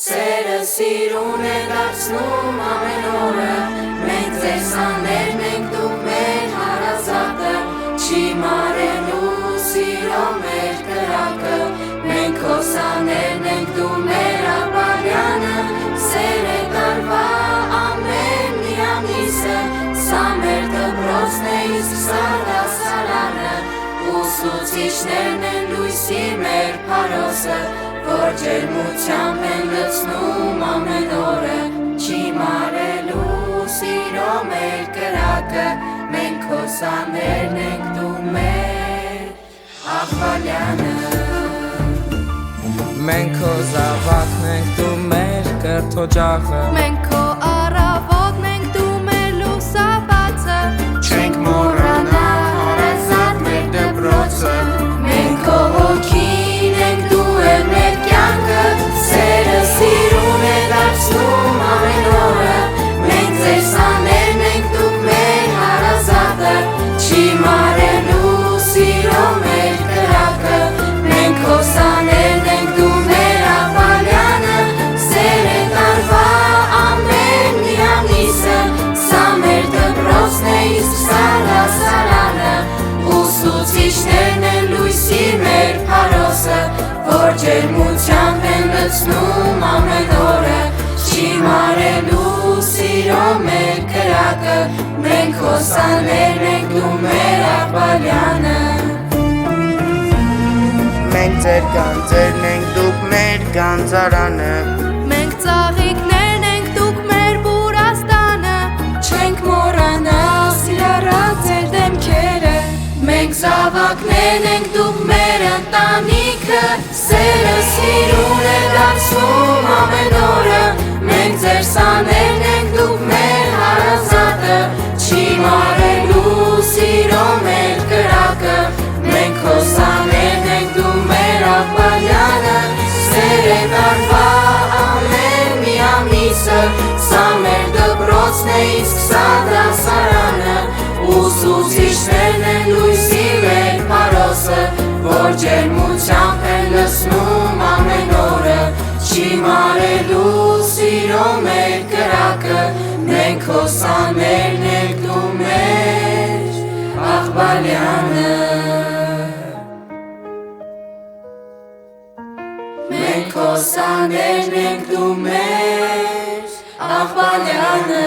Սերը սիրուն է դարձնում ամեն օրը, մենք ձեր սաներն ենք, դուք մեր հարազատը, չի մարելու սիրո մեր կրակը, մենք քո սաներն ենք, դու մեր ապավյանը, սեր է տարվա ամեն մի ամիսը, սա մեր դպրոցն է, իսկ սա դասարանը, ուսուցիչներն են լույսի մեր փարոսը, որ ջերմությամբ են լցնում ամեն օրը, չի մարելու սիրո մեր կրակը, մենք քո սաներն ենք, դու մեր աղվալյանը, մենք քո զավակն ենք, դու մեր կրթօջախը, մենք քո առավոտն ենք, դու մեր լուսաբացը, չենք մոռանա հարազատ մեր դպրոցը, մենք քո հոգին ենք, դու ես մեր կյանքը, սերը սիրուն է դարձնում ամեն օրը, մենք ձեր սաներն ենք, դուք մեր հարազատը, չի մարելու սիրո մեր կրակը, մենք քո սաներն ենք, դու մեր ապավյանը, սեր է տարվա ամեն մի ամիսը, սա մեր դպրոցն է, իսկ սա դասարանը, ուսուցիչներն են լույսի մեր փարոսը, որ ջերմությամբ են լցնում ամեն օրը, չի մարելու սիրո մեր կրակը, մենք քո սաներն ենք, դու մեր ապավյանը, մենք ձեր գանձերն ենք, դուք մեր գանձարանը, մենք ծաղիկներն ենք, դուք մեր բուրաստանը, չենք մոռանա սիրառած ձեր դեմքերը, մենք զավակներն ենք, դուք մեր ընտանիքը, սերը սիրուն է դարձնում ամեն օրը, մենք ձեր սաներն ենք, դուք մեր հարազատը, չի մարելու սիրո մեր կրակը, մենք քո սաներն ենք, դու մեր ապավյանը, սեր է տարվա ամեն մի ամիսը, սա մեր դպրոցն է, իսկ սա դասարանը, ուսուցիչներն են լույսի մեր փարոսը, որ ջերմությամբ են լցնում ամեն օրը, չի մարելու սիրո մեր կրակը, մենք քո սաներն ենք, դու մեր աղբալյանը, մենք քո սաներն ենք, դու մեր աղբալյանը,